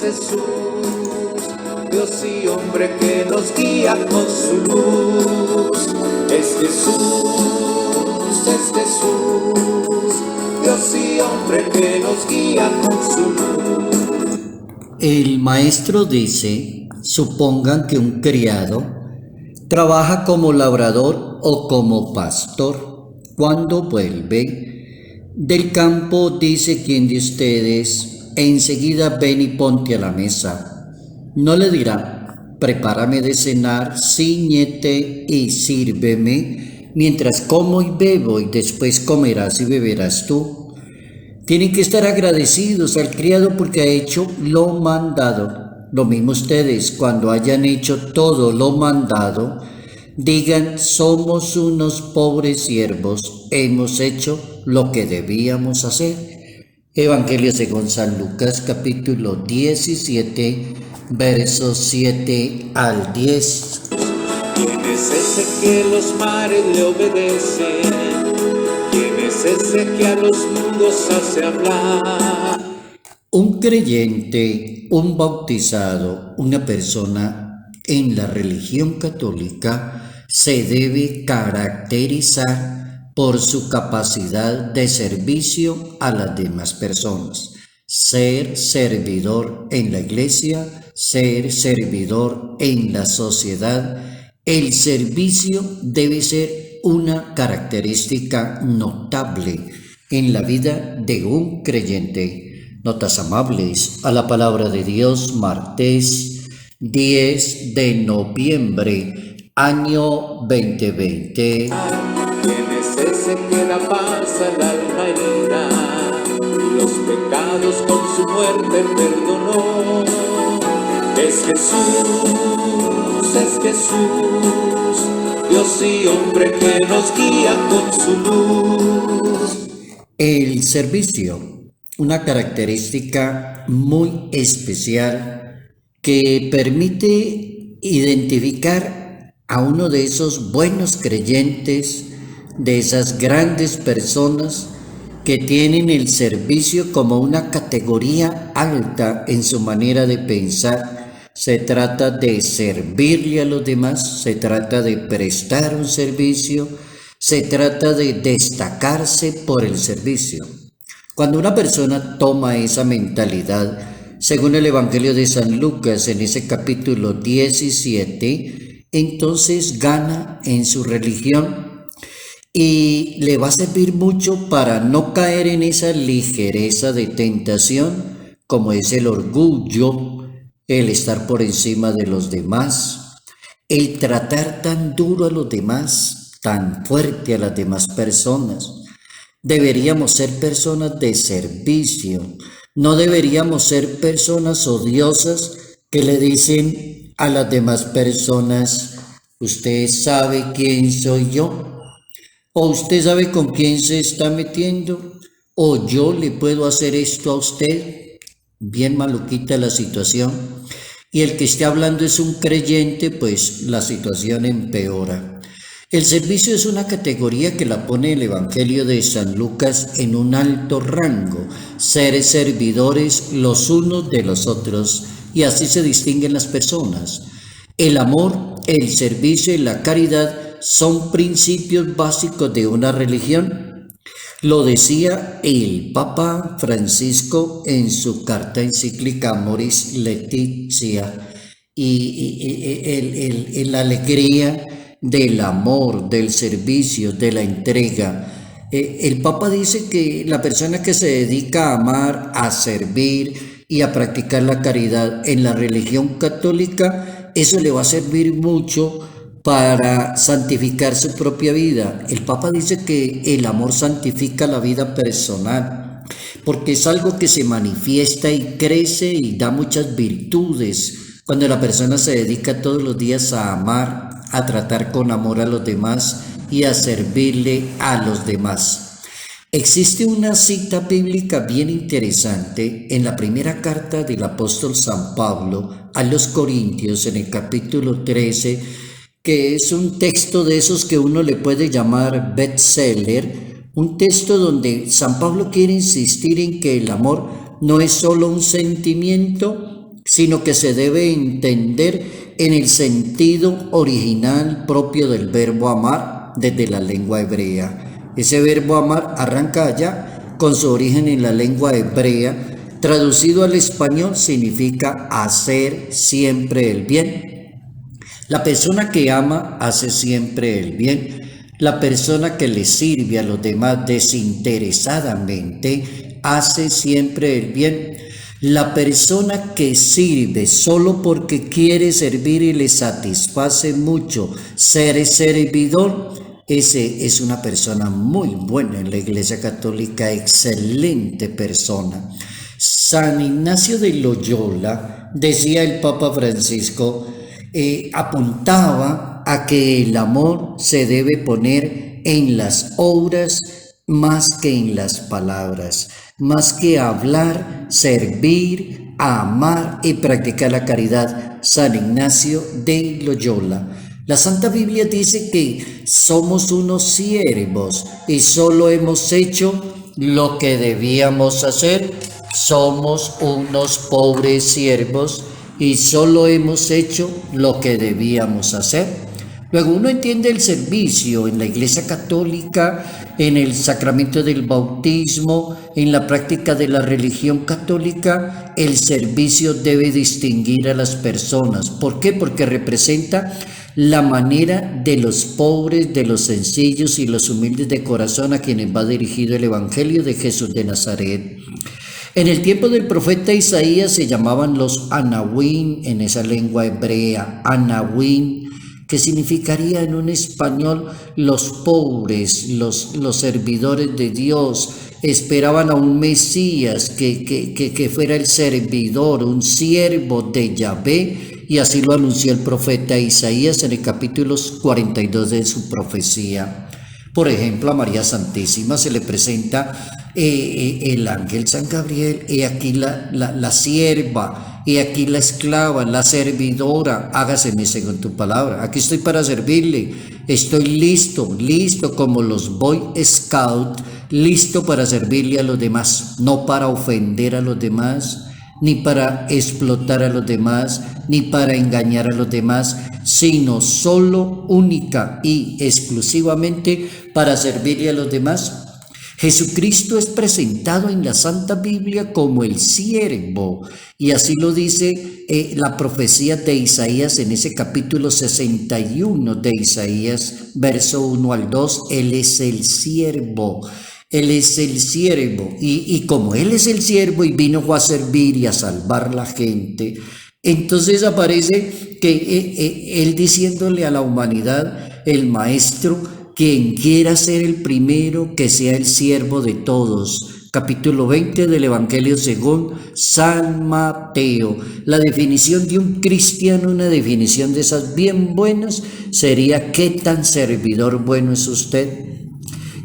Jesús, Dios y hombre que nos guía con su luz. Es Jesús, Dios y hombre que nos guía con su luz. El maestro dice, supongan que un criado trabaja como labrador o como pastor. Cuando vuelve del campo, dice quien de ustedes, enseguida ven y ponte a la mesa. No le dirá, prepárame de cenar, cíñete y sírveme, mientras como y bebo, y después comerás y beberás tú. Tienen que estar agradecidos al criado porque ha hecho lo mandado. Lo mismo ustedes, cuando hayan hecho todo lo mandado, digan, somos unos pobres siervos, hemos hecho lo que debíamos hacer. Evangelio según San Lucas, capítulo 17, versos 7 al 10. ¿Quién es ese que los mares le obedecen? ¿Quién es ese que a los mundos hace hablar? Un creyente, un bautizado, una persona en la religión católica se debe caracterizar por su capacidad de servicio a las demás personas. Ser servidor en la iglesia, ser servidor en la sociedad. El servicio debe ser una característica notable en la vida de un creyente. Notas amables a la palabra de Dios, martes 10 de noviembre, año 2020. ¿Quién es ese que da paz al alma herida? Los pecados con su muerte perdonó. Es Jesús, Dios y hombre que nos guía con su luz. El servicio, una característica muy especial que permite identificar a uno de esos buenos creyentes, de esas grandes personas que tienen el servicio como una categoría alta en su manera de pensar. Se trata de servirle a los demás, se trata de prestar un servicio, se trata de destacarse por el servicio. Cuando una persona toma esa mentalidad, según el Evangelio de San Lucas en ese capítulo 17, entonces gana en su religión y le va a servir mucho para no caer en esa ligereza de tentación, como es el orgullo, el estar por encima de los demás, el tratar tan duro a los demás, tan fuerte a las demás personas. Deberíamos ser personas de servicio, no deberíamos ser personas odiosas que le dicen a las demás personas, ¿usted sabe quién soy yo? ¿O usted sabe con quién se está metiendo? ¿O yo le puedo hacer esto a usted? Bien maluquita la situación. Y el que esté hablando es un creyente, pues la situación empeora. El servicio es una categoría que la pone el Evangelio de San Lucas en un alto rango, ser servidores los unos de los otros, y así se distinguen las personas. El amor, el servicio y la caridad son principios básicos de una religión. Lo decía el Papa Francisco en su carta encíclica Amoris Laetitia, y la alegría del amor, del servicio, de la entrega. El Papa dice que la persona que se dedica a amar, a servir y a practicar la caridad en la religión católica, eso le va a servir mucho para santificar su propia vida. El Papa dice que el amor santifica la vida personal, porque es algo que se manifiesta y crece y da muchas virtudes cuando la persona se dedica todos los días a amar, a tratar con amor a los demás y a servirle a los demás. Existe una cita bíblica bien interesante en la primera carta del apóstol San Pablo a los Corintios en el capítulo 13, que es un texto de esos que uno le puede llamar bestseller, un texto donde San Pablo quiere insistir en que el amor no es solo un sentimiento, sino que se debe entender en el sentido original propio del verbo amar desde la lengua hebrea. Ese verbo amar arranca allá con su origen en la lengua hebrea. Traducido al español significa hacer siempre el bien. La persona que ama hace siempre el bien. La persona que le sirve a los demás desinteresadamente hace siempre el bien. La persona que sirve solo porque quiere servir y le satisface mucho ser servidor, ese es una persona muy buena en la Iglesia Católica, excelente persona. San Ignacio de Loyola, decía el Papa Francisco, apuntaba a que el amor se debe poner en las obras más que en las palabras, más que hablar, servir, amar y practicar la caridad. San Ignacio de Loyola. La Santa Biblia dice que somos unos siervos y solo hemos hecho lo que debíamos hacer. Somos unos pobres siervos y solo hemos hecho lo que debíamos hacer. Luego uno entiende el servicio en la Iglesia Católica, en el sacramento del bautismo, en la práctica de la religión católica. El servicio debe distinguir a las personas. ¿Por qué? Porque representa la manera de los pobres, de los sencillos y los humildes de corazón a quienes va dirigido el Evangelio de Jesús de Nazaret. En el tiempo del profeta Isaías se llamaban los anahuín en esa lengua hebrea, anahuín, que significaría en un español los pobres, los servidores de Dios. Esperaban a un Mesías que fuera el servidor, un siervo de Yahvé, y así lo anunció el profeta Isaías en el capítulo 42 de su profecía. Por ejemplo, a María Santísima se le presenta el ángel San Gabriel, y aquí la sierva, y aquí la esclava, la servidora, hágaseme según tu palabra. Aquí estoy para servirle, estoy listo como los Boy Scout, listo para servirle a los demás, no para ofender a los demás, ni para explotar a los demás, ni para engañar a los demás, sino solo, única y exclusivamente para servirle a los demás. Jesucristo es presentado en la Santa Biblia como el siervo, y así lo dice la profecía de Isaías en ese capítulo 61 de Isaías, verso 1 al 2, Él es el siervo. Él es el siervo, y como Él es el siervo y vino a servir y a salvar la gente, entonces aparece que Él diciéndole a la humanidad, el Maestro, quien quiera ser el primero, que sea el siervo de todos. Capítulo 20 del Evangelio según San Mateo. La definición de un cristiano, una definición de esas bien buenas, sería: ¿qué tan servidor bueno es usted?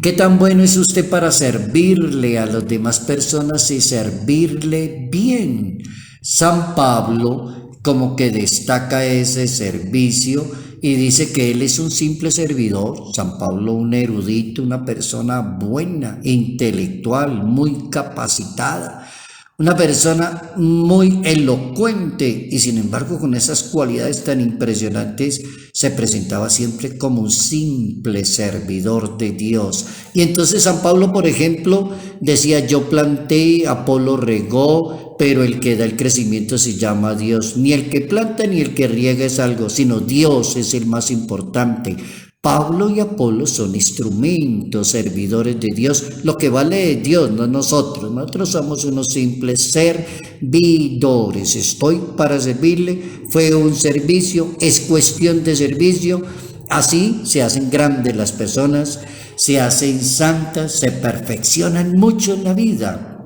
¿Qué tan bueno es usted para servirle a las demás personas y servirle bien? San Pablo como que destaca ese servicio y dice que él es un simple servidor. San Pablo, un erudito, una persona buena, intelectual, muy capacitada, una persona muy elocuente, y sin embargo con esas cualidades tan impresionantes se presentaba siempre como un simple servidor de Dios. Y entonces San Pablo, por ejemplo, decía: yo planté, Apolo regó, pero el que da el crecimiento se llama Dios. Ni el que planta ni el que riega es algo, sino Dios es el más importante. Pablo y Apolo son instrumentos, servidores de Dios. Lo que vale es Dios, no nosotros. Nosotros somos unos simples servidores. Estoy para servirle. Fue un servicio, es cuestión de servicio. Así se hacen grandes las personas, se hacen santas, se perfeccionan mucho en la vida.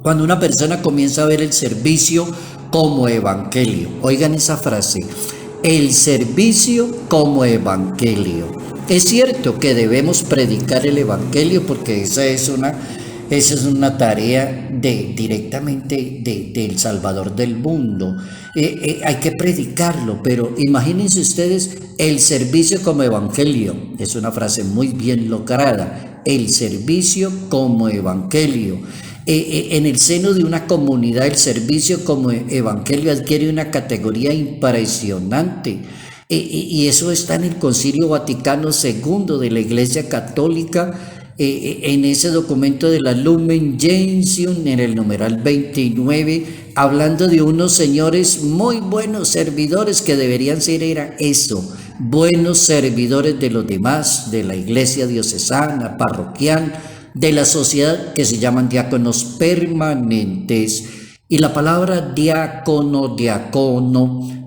Cuando una persona comienza a ver el servicio como evangelio. Oigan esa frase: el servicio como evangelio. Es cierto que debemos predicar el evangelio, porque esa es una tarea directamente del Salvador del mundo. Hay que predicarlo, pero imagínense ustedes el servicio como evangelio. Es una frase muy bien lograda: el servicio como evangelio. en el seno de una comunidad el servicio como evangelio adquiere una categoría impresionante. Y eso está en el Concilio Vaticano II de la Iglesia Católica, en ese documento de la Lumen Gentium, en el numeral 29, hablando de unos señores muy buenos servidores que deberían ser, era eso, buenos servidores de los demás, de la iglesia diocesana, parroquial, de la sociedad, que se llaman diáconos permanentes. Y la palabra diácono,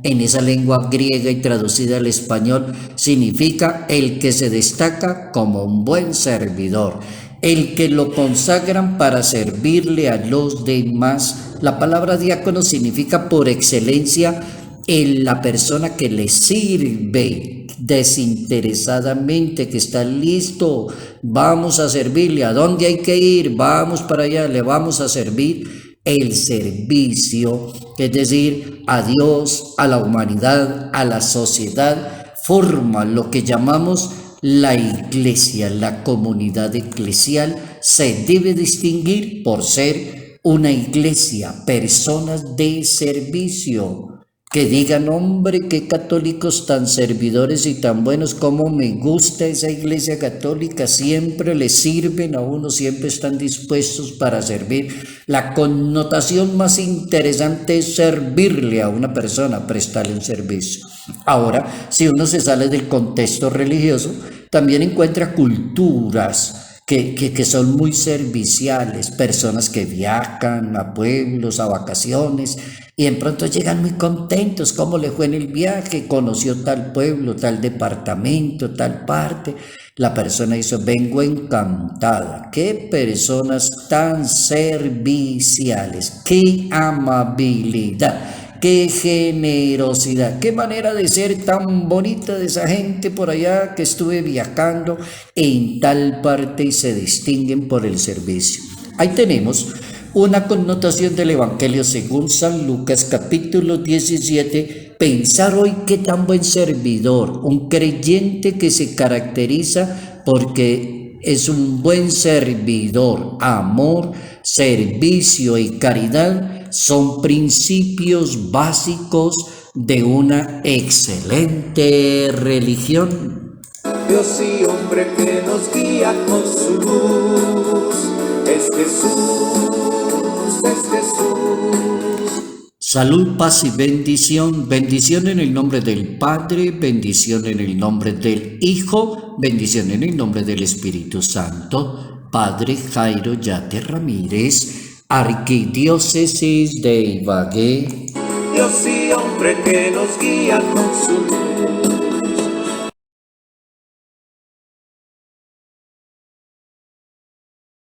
en esa lengua griega y traducida al español, significa el que se destaca como un buen servidor, el que lo consagran para servirle a los demás. La palabra diácono significa por excelencia la persona que le sirve desinteresadamente, que está listo, vamos a servirle, ¿a dónde hay que ir? Vamos para allá, le vamos a servir. El servicio, es decir, a Dios, a la humanidad, a la sociedad, forma lo que llamamos la iglesia. La comunidad eclesial se debe distinguir por ser una iglesia, personas de servicio, que digan, hombre, qué católicos tan servidores y tan buenos, cómo me gusta esa iglesia católica, siempre le sirven a uno, siempre están dispuestos para servir. La connotación más interesante es servirle a una persona, prestarle un servicio. Ahora, si uno se sale del contexto religioso, también encuentra culturas que son muy serviciales, personas que viajan a pueblos, a vacaciones, y de pronto llegan muy contentos, cómo le fue en el viaje, conoció tal pueblo, tal departamento, tal parte. La persona dice, vengo encantada. Qué personas tan serviciales, qué amabilidad, qué generosidad, qué manera de ser tan bonita de esa gente por allá que estuve viajando en tal parte y se distinguen por el servicio. Ahí tenemos una connotación del Evangelio según San Lucas, capítulo 17. Pensar hoy qué tan buen servidor, un creyente que se caracteriza porque es un buen servidor. Amor, servicio y caridad son principios básicos de una excelente religión. Dios y hombre que nos guía con su luz, es Jesús, es Jesús. Salud, paz y bendición. Bendición en el nombre del Padre, bendición en el nombre del Hijo, bendición en el nombre del Espíritu Santo. Padre Jairo Yate Ramírez, Arquidiócesis de Ibagué. Dios y hombre que nos guía con su luz.